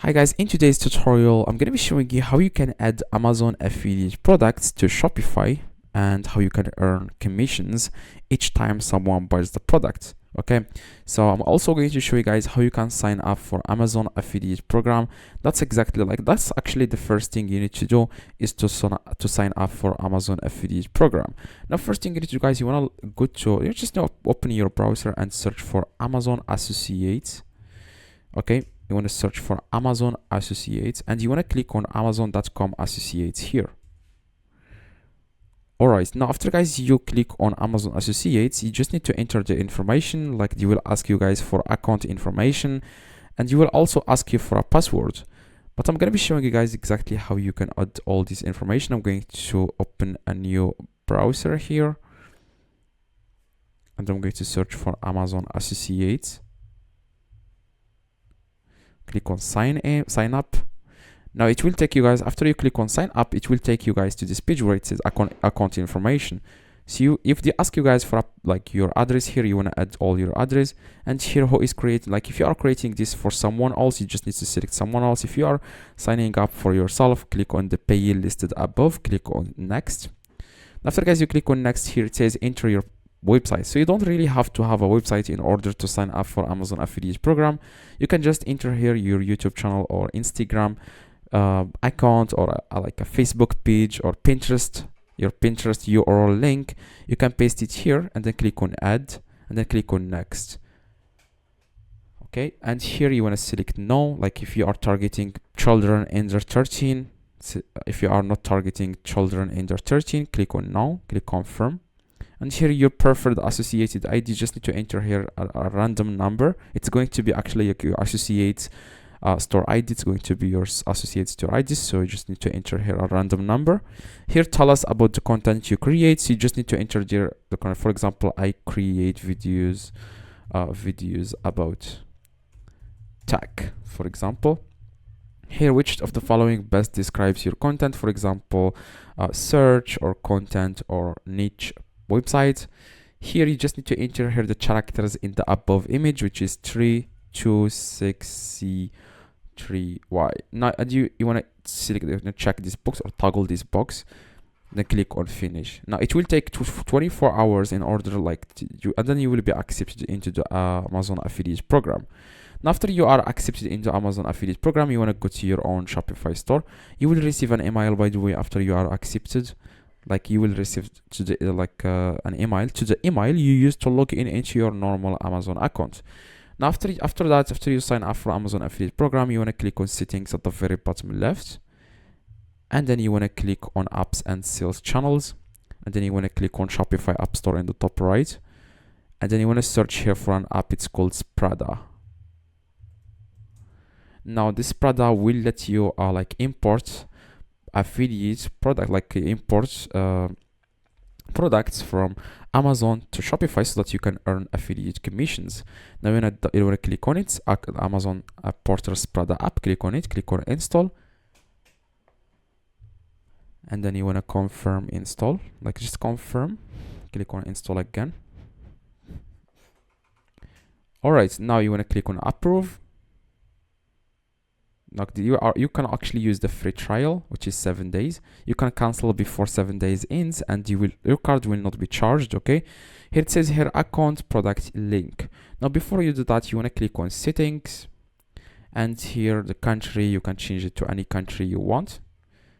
Hi guys, in today's tutorial, I'm going to be showing you how you can add Amazon affiliate products to Shopify and how you can earn commissions each time someone buys the product. Okay, so I'm also going to show you guys how you can sign up for Amazon affiliate program. That's actually the first thing you need to do is to sign up for Amazon affiliate program. Now, first thing you need to do, guys, you want to you just need to open your browser and search for Amazon Associates. Okay, you want to search for Amazon Associates and you want to click on Amazon.com Associates here. Alright, now after guys you click on Amazon Associates, you just need to enter the information, like they will ask you guys for account information and you will also ask you for a password. But I'm going to be showing you guys exactly how you can add all this information. I'm going to open a new browser here and I'm going to search for Amazon Associates. Click on sign up. Now it will take you guys, after you click on sign up, it will take you guys to this page where it says account information. So if they ask you guys for like your address here, you want to add all your address, and here who is creating, like if you are creating this for someone else, you just need to select someone else. If you are signing up for yourself, click on the pay listed above, click on next. After guys you click on next, here it says enter your website. So you don't really have to have a website in order to sign up for Amazon affiliate program. You can just enter here your YouTube channel or Instagram account or like a Facebook page or Pinterest, your Pinterest URL link. You can paste it here and then click on add and then click on next. Okay, and here you want to select no, like if you are targeting children under 13. If you are not targeting children under 13, click on no, click confirm. And here your preferred associated ID, just need to enter here a random number. It's going to be actually like your associate store ID. It's going to be your associate store ID. So you just need to enter here a random number. Here tell us about the content you create. So you just need to enter there the content. For example, I create videos about tech, for example. Here, which of the following best describes your content? For example, search or content or niche website. Here you just need to enter here the characters in the above image, which is 326C3Y. Now you want to select, check this box or toggle this box, then click on finish. Now it will take 24 hours in order and then you will be accepted into the Amazon affiliate program. Now after you are accepted into Amazon affiliate program, you want to go to your own Shopify store. You will receive an email, by the way, after you are accepted. Like you will receive to the an email to the email you used to log in into your normal Amazon account. Now after you sign up for Amazon affiliate program, you want to click on settings at the very bottom left, and then you want to click on apps and sales channels, and then you want to click on Shopify App Store in the top right, and then you want to search here for an app. It's called Sprada. Now this Sprada will let you import affiliate product, import products from Amazon to Shopify so that you can earn affiliate commissions. Now you want to click on it, Amazon Porter Sprada app, click on it, click on install, and then you want to confirm install, just confirm, click on install again. Alright, now you want to click on approve. You can actually use the free trial, which is 7 days. You can cancel before 7 days ends, and your card will not be charged. Okay, here it says here account product link. Now before you do that, you want to click on settings, and here the country, you can change it to any country you want.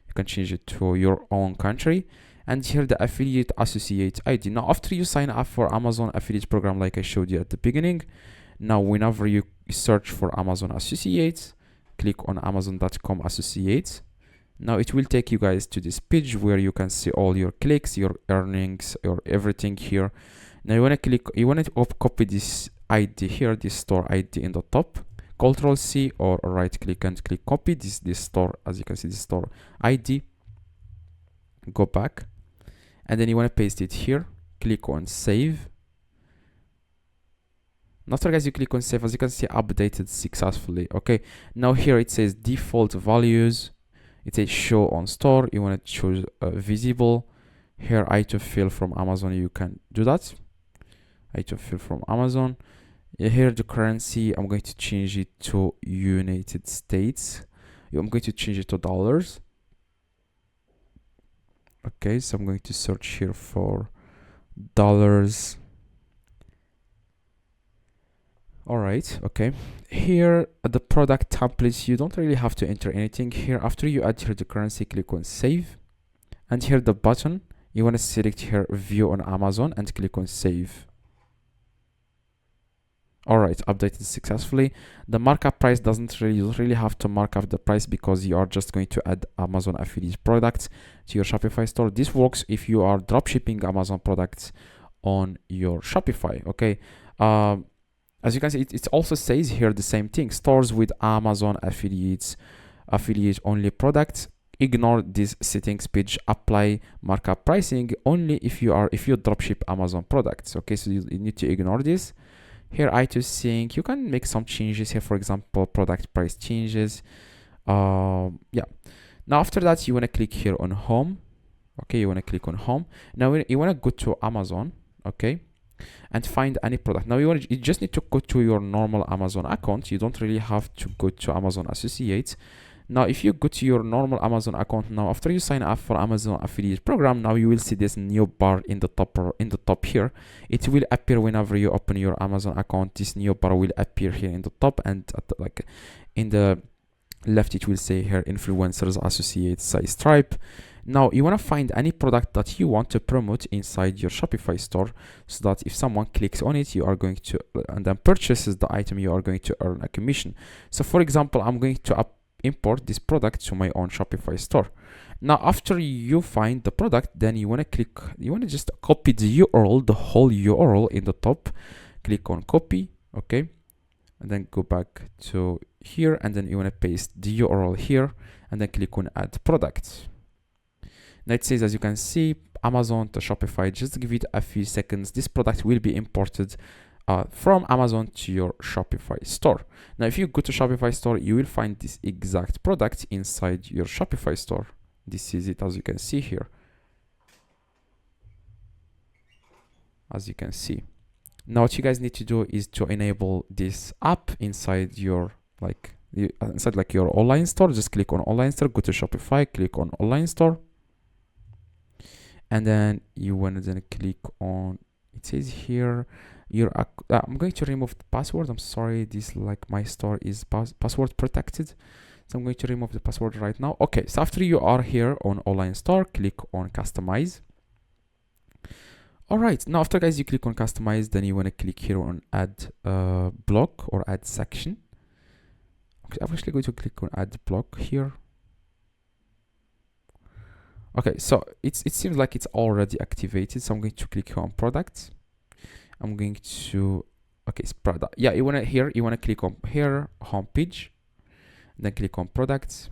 You can change it to your own country, and here the affiliate associate ID. Now after you sign up for Amazon affiliate program, like I showed you at the beginning, now whenever you search for Amazon associates, click on Amazon.com Associates. Now it will take you guys to this page where you can see all your clicks, your earnings, your everything here. Now you want to copy this ID here, this store ID in the top. Ctrl C or right click and click copy this store. As you can see, this store ID. Go back, and then you want to paste it here. Click on save. After guys you click on save, as you can see, updated successfully. Okay, now here it says default values, it says show on store. You want to choose visible. Here item fill from Amazon, you can do that. Item fill from Amazon. Here the currency, I'm going to change it to United States. I'm going to change it to dollars. Okay, so I'm going to search here for dollars. All right, okay. Here at the product templates, you don't really have to enter anything here. After you add here the currency, click on save, and here the button, you want to select here view on Amazon and click on save. All right, updated successfully. The markup price you don't really have to mark up the price because you are just going to add Amazon affiliate products to your Shopify store. This works if you are dropshipping Amazon products on your Shopify. Okay. As you can see, it also says here the same thing. Stores with Amazon affiliate only products. Ignore these settings page. Apply markup pricing only if you dropship Amazon products. Okay, so you need to ignore this. Here, item sync. You can make some changes here. For example, product price changes. Yeah. Now after that, you want to click here on home. Okay, you want to click on home. Now you want to go to Amazon. Okay, and find any product. Now you just need to go to your normal Amazon account. You don't really have to go to Amazon Associates. Now if you go to your normal Amazon account, now after you sign up for Amazon affiliate program, now you will see this new bar in the top here. It will appear whenever you open your Amazon account. This new bar will appear here in the top, and in the left it will say here influencers, associates, size, tribe. Now you want to find any product that you want to promote inside your Shopify store, so that if someone clicks on it, you are going to and then purchases the item, you are going to earn a commission. So for example, I'm going to import this product to my own Shopify store. Now after you find the product, then you want to just copy the URL, the whole URL in the top. Click on copy, okay, and then go back to here, and then you want to paste the URL here, and then click on add product. Now it says, as you can see, Amazon to Shopify. Just give it a few seconds. This product will be imported from Amazon to your Shopify store. Now if you go to Shopify store, you will find this exact product inside your Shopify store. This is it, as you can see here. As you can see. Now what you guys need to do is to enable this app inside your your online store. Just click on online store, go to Shopify, click on online store, and then you want to then click on, it says here I'm going to remove the password. I'm sorry, this my store is password protected, so I'm going to remove the password right now. Okay, so after you are here on online store, click on customize. All right, now after guys you click on customize, then you want to click here on add block or add section. Okay, I'm actually going to click on add block here. Okay, so it seems like it's already activated, so I'm going to click on products. I'm going to, okay, it's product. Yeah, you want to click on here, home page, then click on products,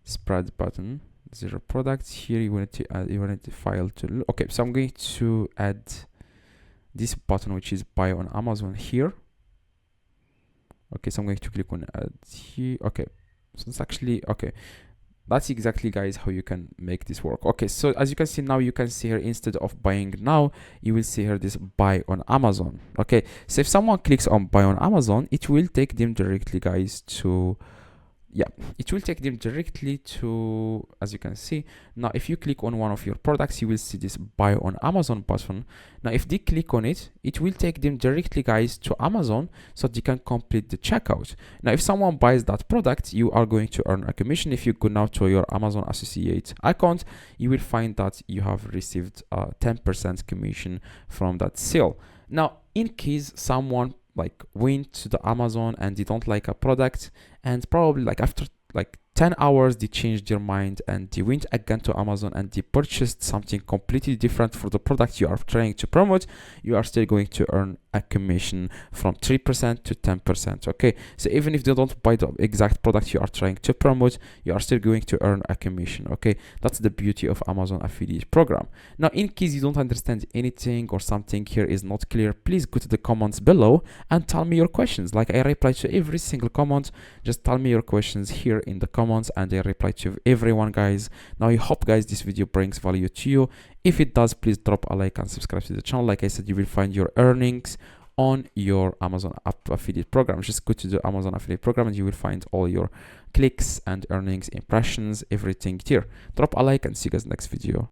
spread button, 0 products. Here you want to file to, okay, so I'm going to add this button, which is buy on Amazon here. Okay, so I'm going to click on add here. Okay, so it's actually, okay, that's exactly guys how you can make this work. Okay, so as you can see now, you can see here, instead of buying now, you will see here this buy on Amazon. Okay, so if someone clicks on buy on Amazon, it will take them directly guys to, yeah, it will take them directly to, as you can see now, if you click on one of your products, you will see this buy on Amazon button. Now if they click on it, it will take them directly guys to Amazon, so they can complete the checkout. Now if someone buys that product, you are going to earn a commission. If you go now to your Amazon associate account, you will find that you have received 10% commission from that sale. Now in case someone went to the Amazon and they don't like a product, and probably after 10 hours they changed their mind and they went again to Amazon and they purchased something completely different for the product you are trying to promote, you are still going to earn a commission from 3% to 10%. Okay, so even if they don't buy the exact product you are trying to promote, you are still going to earn a commission. Okay, that's the beauty of Amazon affiliate program. Now in case you don't understand anything or something here is not clear, please go to the comments below and tell me your questions. I reply to every single comment. Just tell me your questions here in the comments and I reply to everyone guys. Now I hope guys this video brings value to you. If it does, please drop a like and subscribe to the channel. Like I said, you will find your earnings on your Amazon app affiliate program. Just go to the Amazon affiliate program and you will find all your clicks and earnings, impressions, everything here. Drop a like and see you guys next video.